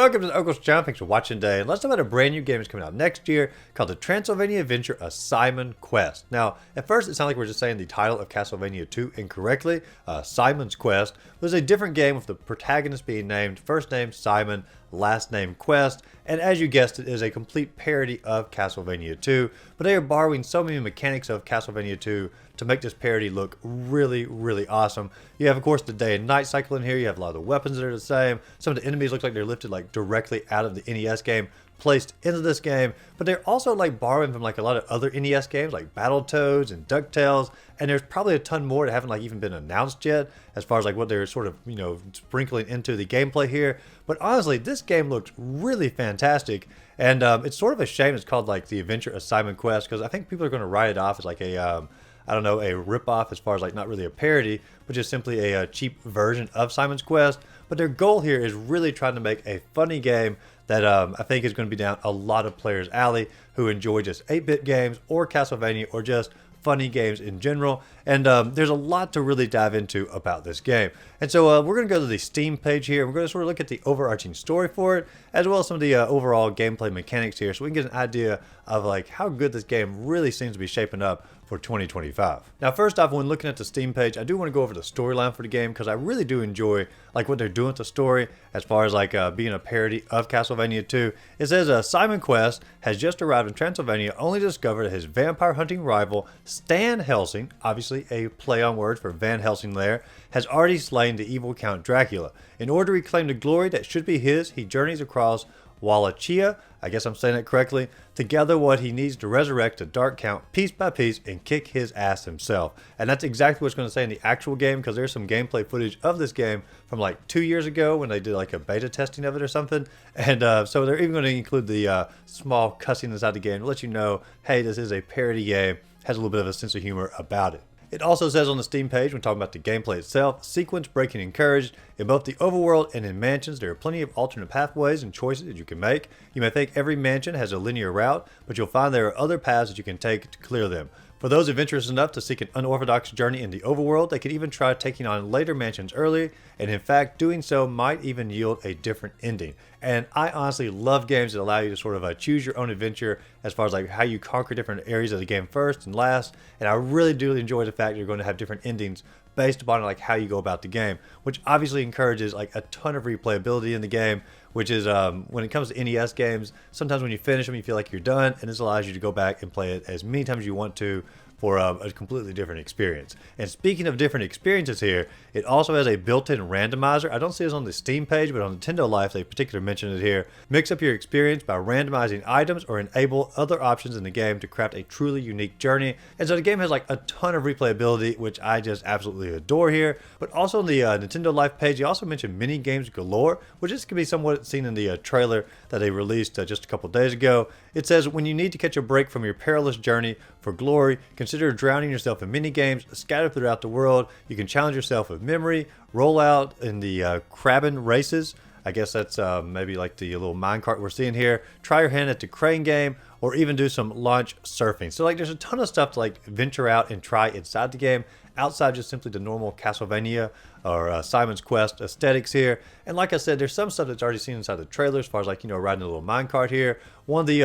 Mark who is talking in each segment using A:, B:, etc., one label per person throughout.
A: Welcome to the Uncle's Channel. Thanks for watching today. And let's talk about a brand new game that's coming out next year called the Transylvania Adventure: A Simon Quest. Now, at first it sounded like we're just saying the title of Castlevania II incorrectly. Simon's Quest was a different game with the protagonist being named first name Simon, last name Quest, and as you guessed it, is a complete parody of Castlevania II, but they are borrowing so many mechanics of Castlevania II to make this parody look really, really awesome. You have, of course, the day and night cycle in here. You have a lot of the weapons that are the same. Some of the enemies look like they're lifted like directly out of the NES game, placed into this game, but they're also like borrowing from like a lot of other NES games like Battletoads and DuckTales, and there's probably a ton more that haven't like even been announced yet as far as like what they're sort of, you know, sprinkling into the gameplay here. But honestly, this game looks really fantastic, and it's sort of a shame it's called like the Adventure of Simon Quest, because I think people are going to write it off as like a I don't know, a rip-off as far as like not really a parody, but just simply a cheap version of Simon's Quest. But their goal here is really trying to make a funny game that I think is going to be down a lot of players' alley who enjoy just 8-bit games or Castlevania or just funny games in general. And there's a lot to really dive into about this game. And so we're going to go to the Steam page here. We're going to sort of look at the overarching story for it, as well as some of the overall gameplay mechanics here, so we can get an idea of like how good this game really seems to be shaping up for 2025. Now, first off, when looking at the Steam page, I do want to go over the storyline for the game, because I really do enjoy like what they're doing with the story as far as like being a parody of Castlevania 2. It says Simon Quest has just arrived in Transylvania, only to discover that his vampire hunting rival Stan Helsing, obviously a play on words for Van Helsing there, has already slain the evil Count Dracula. In order to reclaim the glory that should be his, he journeys across Wallachia, I guess I'm saying that correctly, to gather what he needs to resurrect the Dark Count piece by piece and kick his ass himself. And that's exactly what it's going to say in the actual game, because there's some gameplay footage of this game from like 2 years ago when they did like a beta testing of it or something. And so they're even going to include the small cussing inside the game to let you know, hey, this is a parody game, has a little bit of a sense of humor about it. It also says on the Steam page, when talking about the gameplay itself, sequence breaking encouraged. In both the overworld and in mansions, there are plenty of alternate pathways and choices that you can make. You may think every mansion has a linear route, but you'll find there are other paths that you can take to clear them. For those adventurous enough to seek an unorthodox journey in the overworld, they could even try taking on later mansions early, and in fact, doing so might even yield a different ending. And I honestly love games that allow you to sort of choose your own adventure as far as like how you conquer different areas of the game first and last. And I really do enjoy the fact you're going to have different endings based upon like how you go about the game, which obviously encourages like a ton of replayability in the game, which is when it comes to NES games, sometimes when you finish them you feel like you're done, and this allows you to go back and play it as many times as you want to for a completely different experience. And speaking of different experiences here, it also has a built-in randomizer. I don't see this on the Steam page, but on Nintendo Life they particularly mention it here. Mix up your experience by randomizing items or enable other options in the game to craft a truly unique journey. And so the game has like a ton of replayability, which I just absolutely adore here. But also on the Nintendo Life page, you also mentioned mini games galore, which this can be somewhat seen in the trailer that they released just a couple days ago. It says, when you need to catch a break from your perilous journey for glory, consider drowning yourself in mini games scattered throughout the world. You can challenge yourself with memory, roll out in the Krabbin races. I guess that's maybe like the little minecart we're seeing here. Try your hand at the crane game, or even do some launch surfing. So like there's a ton of stuff to like venture out and try inside the game, outside just simply the normal Castlevania or Simon's Quest aesthetics here. And like I said, there's some stuff that's already seen inside the trailer as far as like, you know, riding a little minecart here. One of the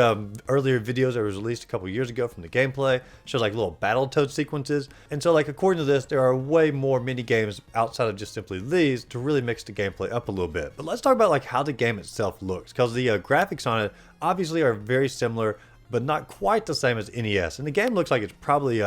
A: earlier videos that was released a couple years ago from the gameplay shows like little Battletoad sequences. And so like according to this, there are way more mini games outside of just simply these to really mix the gameplay up a little bit. But let's talk about like how the game itself looks, because the graphics on it obviously are very similar, but not quite the same as NES. And the game looks like it's probably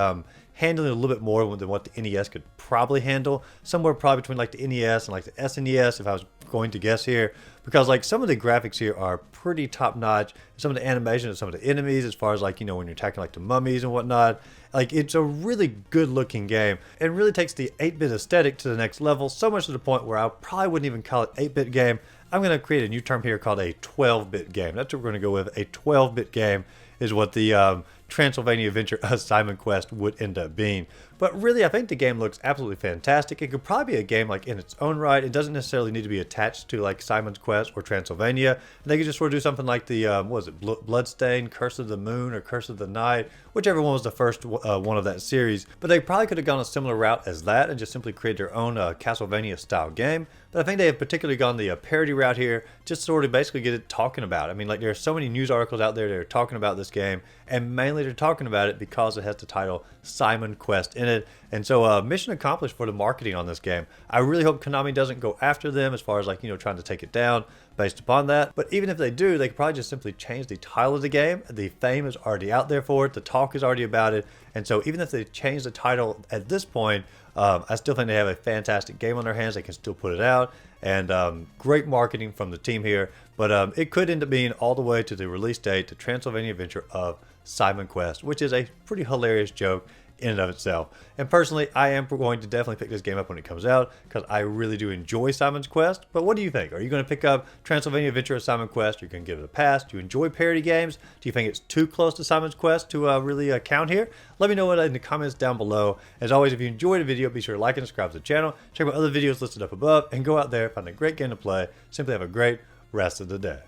A: handling a little bit more than what the NES could probably handle. Somewhere probably between like the NES and like the SNES, if I was going to guess here. Because like some of the graphics here are pretty top notch. Some of the animation of some of the enemies, as far as like, you know, when you're attacking like the mummies and whatnot. Like it's a really good looking game, and really takes the 8-bit aesthetic to the next level. So much to the point where I probably wouldn't even call it 8-bit game. I'm going to create a new term here called a 12-bit game. That's what we're going to go with. A 12-bit game is what the Transylvania Adventure of Simon Quest would end up being. But really, I think the game looks absolutely fantastic. It could probably be a game like in its own right. It doesn't necessarily need to be attached to like Simon's Quest or Transylvania. And they could just sort of do something like the, what was it, Bloodstained, Curse of the Moon, or Curse of the Night, whichever one was the first one of that series. But they probably could have gone a similar route as that and just simply create their own Castlevania style game. But I think they have particularly gone the parody route here, just sort of basically get it talking about. I mean, like there are so many news articles out there that are talking about this game, and mainly they're talking about it because it has the title Simon Quest in it. And so mission accomplished for the marketing on this game. I really hope Konami doesn't go after them as far as like, trying to take it down based upon that. But even if they do, they could probably just simply change the title of the game. The fame is already out there for it. The talk is already about it. And so even if they change the title at this point, I still think they have a fantastic game on their hands. They can still put it out. And great marketing from the team here. But it could end up being all the way to the release date, the Transylvania adventure of Simon Quest, which is a pretty hilarious joke in and of itself. And personally, I am going to definitely pick this game up when it comes out because I really do enjoy Simon's Quest. But what do you think? Are you going to pick up Transylvania Adventure of Simon Quest? Are you going to give it a pass? Do you enjoy parody games? Do you think it's too close to Simon's Quest to really count here? Let me know in the comments down below. As always, if you enjoyed the video, be sure to like and subscribe to the channel. Check out other videos listed up above and go out there, find a great game to play. Simply have a great rest of the day.